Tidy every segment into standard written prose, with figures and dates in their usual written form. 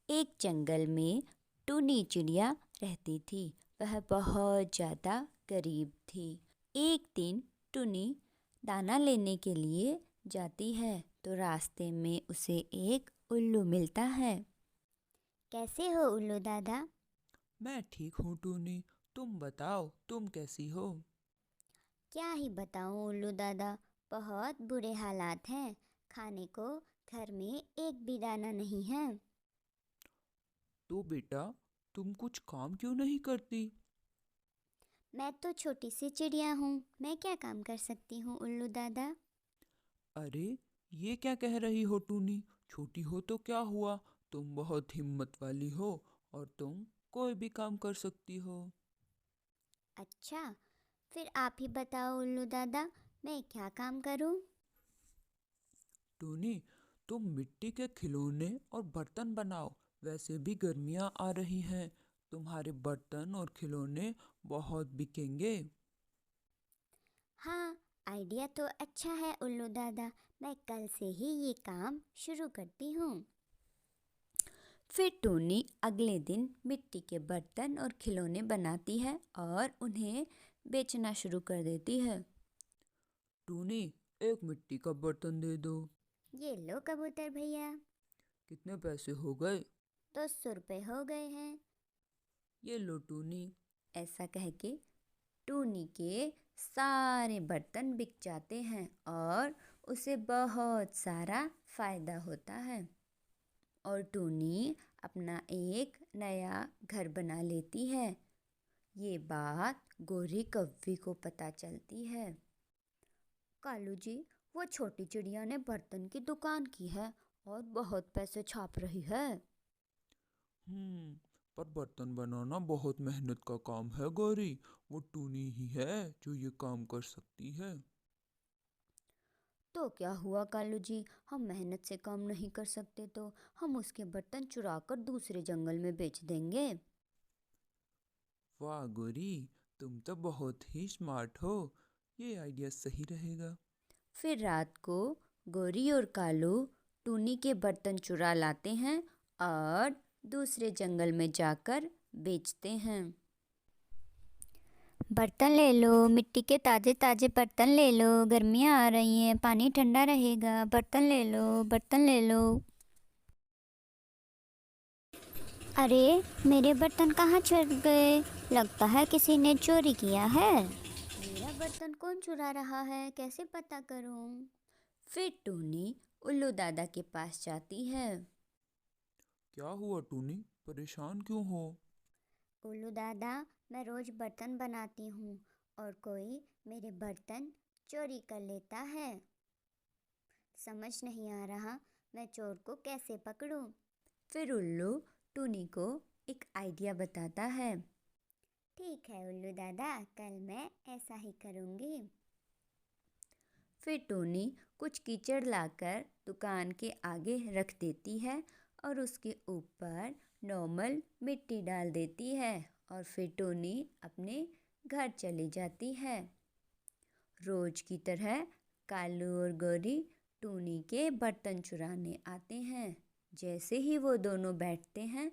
एक जंगल में टूनी चिड़िया रहती थी। वह बहुत ज़्यादा गरीब थी। एक दिन टूनी दाना लेने के लिए जाती है तो रास्ते में उसे एक उल्लू मिलता है। कैसे हो उल्लू दादा? मैं ठीक हूँ टूनी। तुम बताओ, तुम कैसी हो? क्या ही बताऊं उल्लू दादा, बहुत बुरे हालात हैं। खाने को घर में एक भी दाना नहीं है। तो बेटा, तुम कुछ काम क्यों नहीं करती? मैं तो छोटी सी चिड़िया हूँ, मैं क्या काम कर सकती हूँ उल्लू दादा? अरे, ये क्या कह रही हो टूनी? छोटी हो तो क्या हुआ? तुम बहुत हिम्मत वाली हो और तुम कोई भी काम कर सकती हो। अच्छा, फिर आप ही बताओ उल्लू दादा, मैं क्या काम करूँ? टूनी, तुम मिट्टी के खिलौने और बर्तन बनाओ। वैसे भी गर्मियाँ आ रही हैं। तुम्हारे बर्तन और खिलौने बहुत बिकेंगे। हाँ, आइडिया तो अच्छा है उल्लू दादा, मैं कल से ही ये काम शुरू करती हूँ। फिर टूनी अगले दिन मिट्टी के बर्तन और खिलौने बनाती है और उन्हें बेचना शुरू कर देती है। टूनी, एक मिट्टी का बर्तन दे दो। ये लो कबूतर भैया, कितने पैसे हो गए? 200 रुपये हो गए हैं। ये लो टूनी। ऐसा कह के टूनी के सारे बर्तन बिक जाते हैं और उसे बहुत सारा फायदा होता है। और टूनी अपना एक नया घर बना लेती है। ये बात गोरी कव्वी को पता चलती है। कालू जी, वो छोटी चिड़िया ने बर्तन की दुकान की है और बहुत पैसे छाप रही है। पर बर्तन बनाना बहुत मेहनत का काम है गौरी। वो टूनी ही है जो ये काम कर सकती है। तो क्या हुआ कालू जी, हम मेहनत से काम नहीं कर सकते तो हम उसके बर्तन चुरा कर दूसरे जंगल में बेच देंगे। वाह गौरी, तुम तो बहुत ही स्मार्ट हो। ये आइडिया सही रहेगा। फिर रात को गोरी और कालू टूनी के बर्तन चुरा लाते हैं और दूसरे जंगल में जाकर बेचते हैं। बर्तन ले लो, मिट्टी के ताज़े ताज़े बर्तन ले लो, गर्मियाँ आ रही हैं, पानी ठंडा रहेगा, बर्तन ले लो, बर्तन ले लो। अरे, मेरे बर्तन कहाँ चल गए? लगता है किसी ने चोरी किया है। मेरा बर्तन कौन चुरा रहा है, कैसे पता करूं? फिर टूनी उल्लू दादा के पास जाती है। क्या हुआ टूनी? परेशान क्यों हो? उल्लू दादा, मैं रोज बर्तन बनाती हूँ और कोई मेरे बर्तन चोरी कर लेता है। समझ नहीं आ रहा मैं चोर को कैसे पकड़ूं। फिर उल्लू टूनी को एक आइडिया बताता है। ठीक है उल्लू दादा, कल मैं ऐसा ही करूँगी। फिर टोनी कुछ कीचड़ लाकर दुकान के आगे रख देती है और उसके ऊपर नॉर्मल मिट्टी डाल देती है और फिर टोनी अपने घर चली जाती है। रोज की तरह कालू और गौरी टोनी के बर्तन चुराने आते हैं। जैसे ही वो दोनों बैठते हैं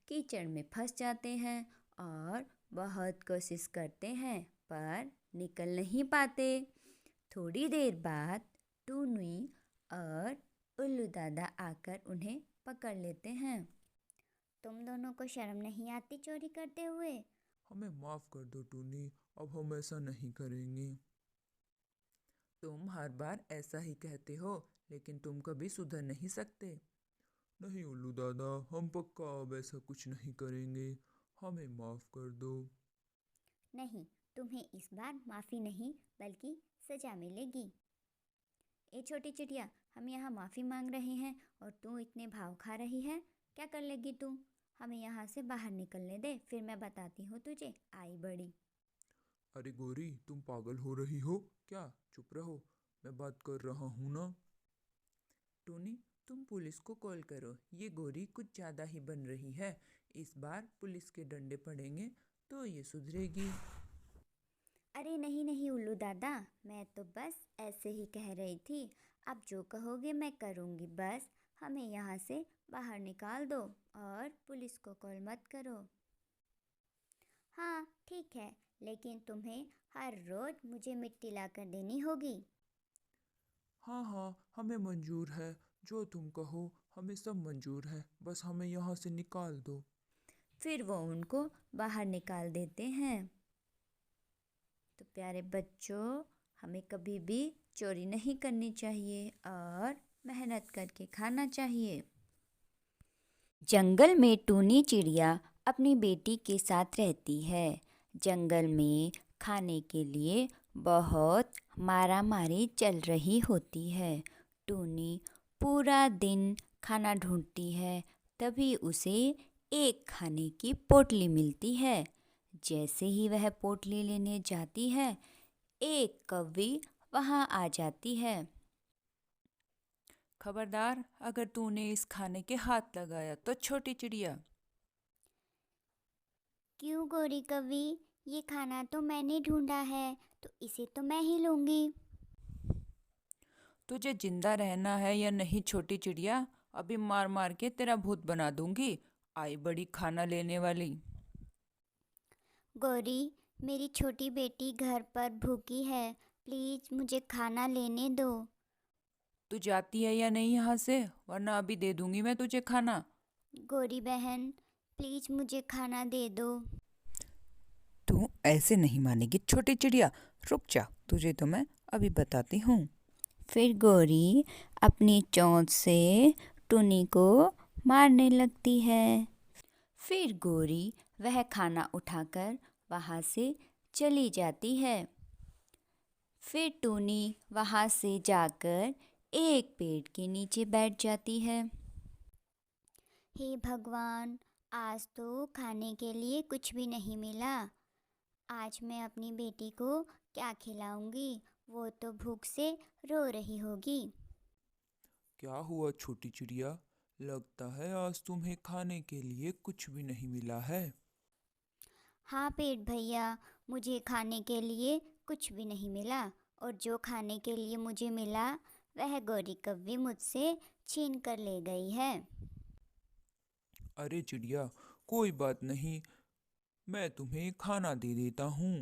कीचड़ में फंस जाते हैं और बहुत कोशिश करते हैं पर निकल नहीं पाते। थोड़ी देर बाद टूनी और उल्लू दादा आकर उन्हें पकड़ लेते हैं। तुम दोनों को शर्म नहीं आती चोरी करते हुए? हमें माफ कर दो टूनी। अब हम ऐसा नहीं करेंगे। तुम हर बार ऐसा ही कहते हो, लेकिन तुम कभी सुधर नहीं सकते। नहीं उल्लू दादा, हम पक्का अब ऐसा कुछ नहीं करेंगे। हमें माफ कर दो। नहीं, तुम्हें इस बार माफ़ी नहीं बल्कि सज़ा मिलेगी। ए छोटी चिड़िया, हम यहाँ माफ़ी मांग रहे हैं और तू इतने भाव खा रही है। क्या कर लेगी तू? हमें यहाँ से बाहर निकलने दे, फिर मैं बताती हूँ तुझे। आई बड़ी। अरे गोरी, तुम पागल हो रही हो क्या? चुप रहो, मैं बात कर रहा हूँ ना। टोनी, तुम पुलिस को कॉल करो। ये गोरी कुछ ज़्यादा ही बन रही है। इस बार पुलिस के डंडे पड़ेंगे तो ये सुधरेगी। अरे नहीं नहीं उल्लू दादा, मैं तो बस ऐसे ही कह रही थी। आप जो कहोगे मैं करूँगी, बस हमें यहाँ से बाहर निकाल दो और पुलिस को कॉल मत करो। हाँ ठीक है, लेकिन तुम्हें हर रोज मुझे मिट्टी लाकर देनी होगी। हाँ हाँ, हमें मंजूर है। जो तुम कहो हमें सब मंजूर है, बस हमें यहाँ से निकाल दो। फिर वो उनको बाहर निकाल देते हैं। तो प्यारे बच्चों, हमें कभी भी चोरी नहीं करनी चाहिए और मेहनत करके खाना चाहिए। जंगल में टूनी चिड़िया अपनी बेटी के साथ रहती है। जंगल में खाने के लिए बहुत मारामारी चल रही होती है। टूनी पूरा दिन खाना ढूंढती है, तभी उसे एक खाने की पोटली मिलती है। जैसे ही वह पोटली लेने जाती है, एक कौवी वहां आ जाती है। खबरदार, अगर तूने इस खाने के हाथ लगाया तो छोटी चिड़िया। क्यों गोरी कवि, ये खाना तो मैंने ढूंढा है, तो इसे तो मैं ही लूंगी। तुझे जिंदा रहना है या नहीं छोटी चिड़िया? अभी मार मार के तेरा भूत बना दूंगी। आई बड़ी खाना लेने वाली। गौरी, मेरी छोटी बेटी घर पर भूखी है, प्लीज मुझे खाना लेने दो। तू जाती है या नहीं यहाँ से, वरना अभी दे दूंगी मैं तुझे खाना। गौरी बहन, प्लीज मुझे खाना दे दो। तू ऐसे नहीं मानेगी छोटी चिड़िया, रुक जा, तुझे तो मैं अभी बताती हूँ। फिर गौरी अपनी चोंच से टुनी को मारने लगती है। फिर गौरी वह खाना उठाकर वहाँ से चली जाती है। फिर टूनी वहाँ से जाकर एक पेड़ के नीचे बैठ जाती है। हे भगवान, आज तो खाने के लिए कुछ भी नहीं मिला। आज मैं अपनी बेटी को क्या खिलाऊंगी, वो तो भूख से रो रही होगी। क्या हुआ छोटी चिड़िया? लगता है आज तुम्हें खाने के लिए कुछ भी नहीं मिला है। हाँ पेट भैया, मुझे खाने के लिए कुछ भी नहीं मिला, और जो खाने के लिए मुझे मिला वह गौरी कव्वी मुझसे छीन कर ले गई है। अरे चिड़िया, कोई बात नहीं, मैं तुम्हें खाना दे देता हूँ।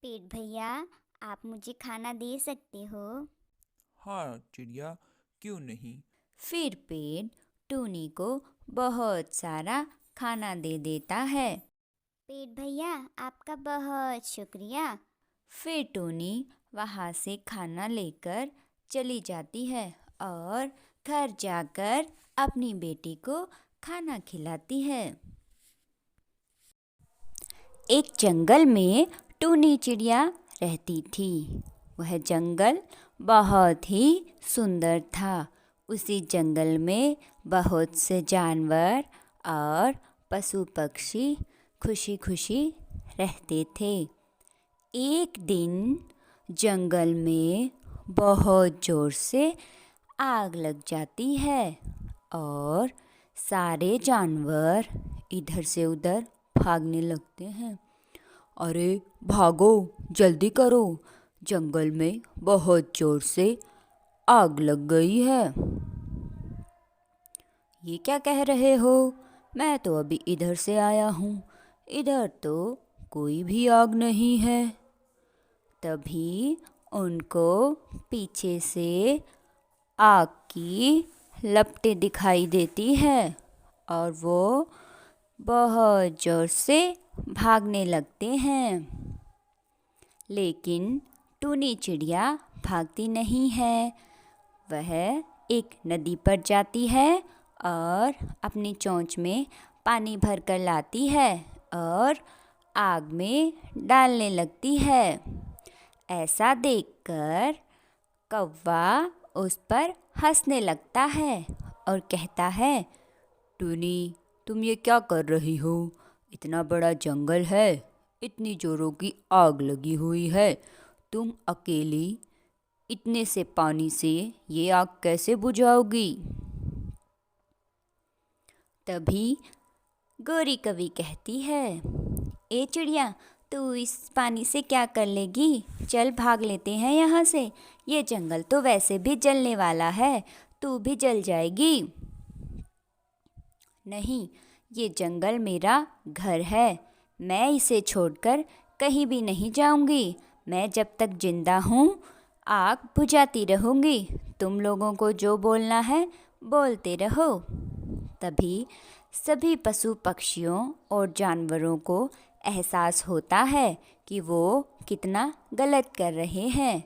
पेट भैया, आप मुझे खाना दे सकते हो? हाँ चिड़िया, क्यों नहीं। फिर पेड़ टूनी को बहुत सारा खाना दे देता है। पेट भैया, आपका बहुत शुक्रिया। फिर टूनी वहाँ से खाना लेकर चली जाती है और घर जाकर अपनी बेटी को खाना खिलाती है। एक जंगल में टूनी चिड़िया रहती थी। वह जंगल बहुत ही सुंदर था। उसी जंगल में बहुत से जानवर और पशु पक्षी खुशी खुशी रहते थे। एक दिन जंगल में बहुत ज़ोर से आग लग जाती है और सारे जानवर इधर से उधर भागने लगते हैं। अरे भागो, जल्दी करो, जंगल में बहुत ज़ोर से आग लग गई है। ये क्या कह रहे हो? मैं तो अभी इधर से आया हूँ, इधर तो कोई भी आग नहीं है। तभी उनको पीछे से आग की लपटें दिखाई देती है और वो बहुत ज़ोर से भागने लगते हैं। लेकिन टूनी चिड़िया भागती नहीं है। वह एक नदी पर जाती है और अपनी चोंच में पानी भर कर लाती है और आग में डालने लगती है। ऐसा देखकर कौवा उस पर हंसने लगता है और कहता है, टूनी, तुम ये क्या कर रही हो? इतना बड़ा जंगल है, इतनी जोरों की आग लगी हुई है, तुम अकेली इतने से पानी से ये आग कैसे बुझाओगी? तभी गौरी कवि कहती है, ए चिड़िया, तू इस पानी से क्या कर लेगी? चल भाग लेते हैं यहाँ से, ये जंगल तो वैसे भी जलने वाला है, तू भी जल जाएगी। नहीं, ये जंगल मेरा घर है। मैं इसे छोड़कर कहीं भी नहीं जाऊंगी। मैं जब तक जिंदा हूँ आग बुझाती रहूंगी। तुम लोगों को जो बोलना है बोलते रहो। तभी सभी पशु पक्षियों और जानवरों को एहसास होता है कि वो कितना गलत कर रहे हैं।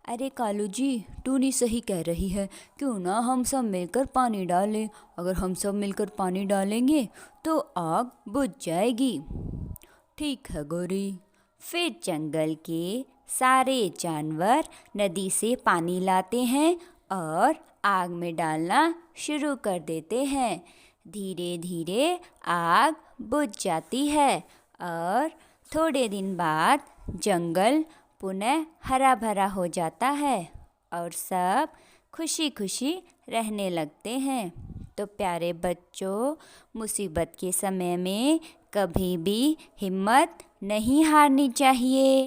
अरे कालू जी, टूनी सही कह रही है, क्यों ना हम सब मिलकर पानी डालें। अगर हम सब मिलकर पानी डालेंगे तो आग बुझ जाएगी। ठीक है गौरी। फिर जंगल के सारे जानवर नदी से पानी लाते हैं और आग में डालना शुरू कर देते हैं। धीरे धीरे आग बुझ जाती है और थोड़े दिन बाद जंगल पुनः हरा भरा हो जाता है और सब खुशी खुशी रहने लगते हैं। तो प्यारे बच्चों, मुसीबत के समय में कभी भी हिम्मत नहीं हारनी चाहिए।